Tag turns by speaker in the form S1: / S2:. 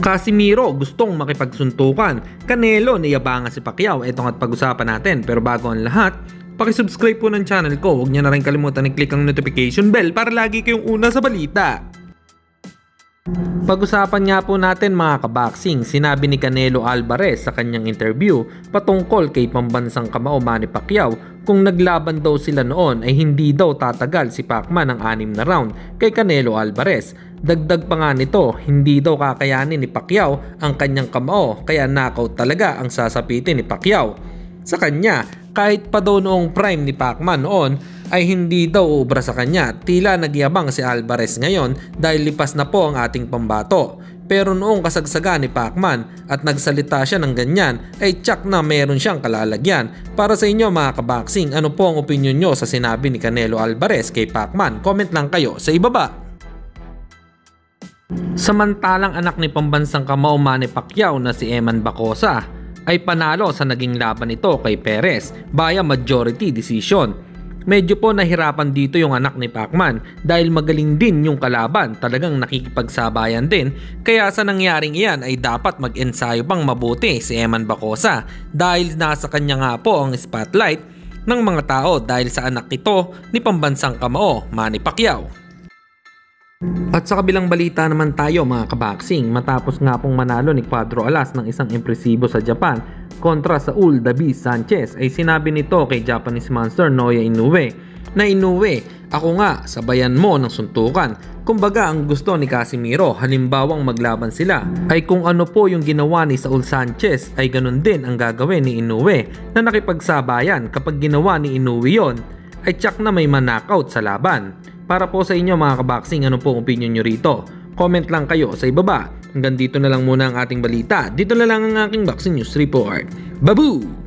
S1: Casimiro gustong makipagsuntukan, Canelo niyabangan si Pacquiao. Ito nga't pag-usapan natin, pero bago ang lahat, pakisubscribe po ng channel ko. Huwag niyo na rin kalimutan i-click ang notification bell para lagi kayong una sa balita. Pag-usapan nga po natin mga kaboxing, sinabi ni Canelo Alvarez sa kanyang interview patungkol kay pambansang kamao Manny Pacquiao kung naglaban daw sila noon ay hindi daw tatagal si Pacman ng 6 na round kay Canelo Alvarez. Dagdag pa nga nito, hindi daw kakayanin ni Pacquiao ang kanyang kamao kaya knockout talaga ang sasapitin ni Pacquiao. Sa kanya, kahit pa daw noong prime ni Pacman noon ay hindi daw uubra sa kanya. Tila nagyabang si Alvarez ngayon dahil lipas na po ang ating pambato. Pero noong kasagsagan ni Pacman at nagsalita siya ng ganyan ay tsak na meron siyang kalalagyan. Para sa inyo mga kaboxing, ano po ang opinion nyo sa sinabi ni Canelo Alvarez kay Pacman? Comment lang kayo sa ibaba. Samantalang anak ni pambansang kamao Manny Pacquiao na si Eman Bacosa ay panalo sa naging laban nito kay Perez via majority decision. Medyo po nahirapan dito yung anak ni Pacman dahil magaling din yung kalaban, talagang nakikipagsabayan din, kaya sa nangyaring iyan ay dapat mag-ensayo pang mabuti si Eman Bacosa dahil nasa kanya nga po ang spotlight ng mga tao dahil sa anak ito ni pambansang kamao Manny Pacquiao. At sa kabilang balita naman tayo mga kaboxing, matapos nga pong manalo ni Cuadro Alas ng isang impresibo sa Japan kontra Saul Davis Sanchez ay sinabi nito kay Japanese monster Naoya Inoue na Inoue, ako nga sabayan mo ng suntukan. Kumbaga ang gusto ni Casimiro halimbawang maglaban sila ay kung ano po yung ginawa ni Saul Sanchez ay ganun din ang gagawin ni Inoue na nakipagsabayan. Kapag ginawa ni Inoue yon ay tsak na may man-knockout sa laban. Para po sa inyo mga kaboxing, ano po opinion nyo rito? Comment lang kayo sa ibaba. Hanggang dito na lang muna ang ating balita. Dito na lang ang aking boxing news report. Babu!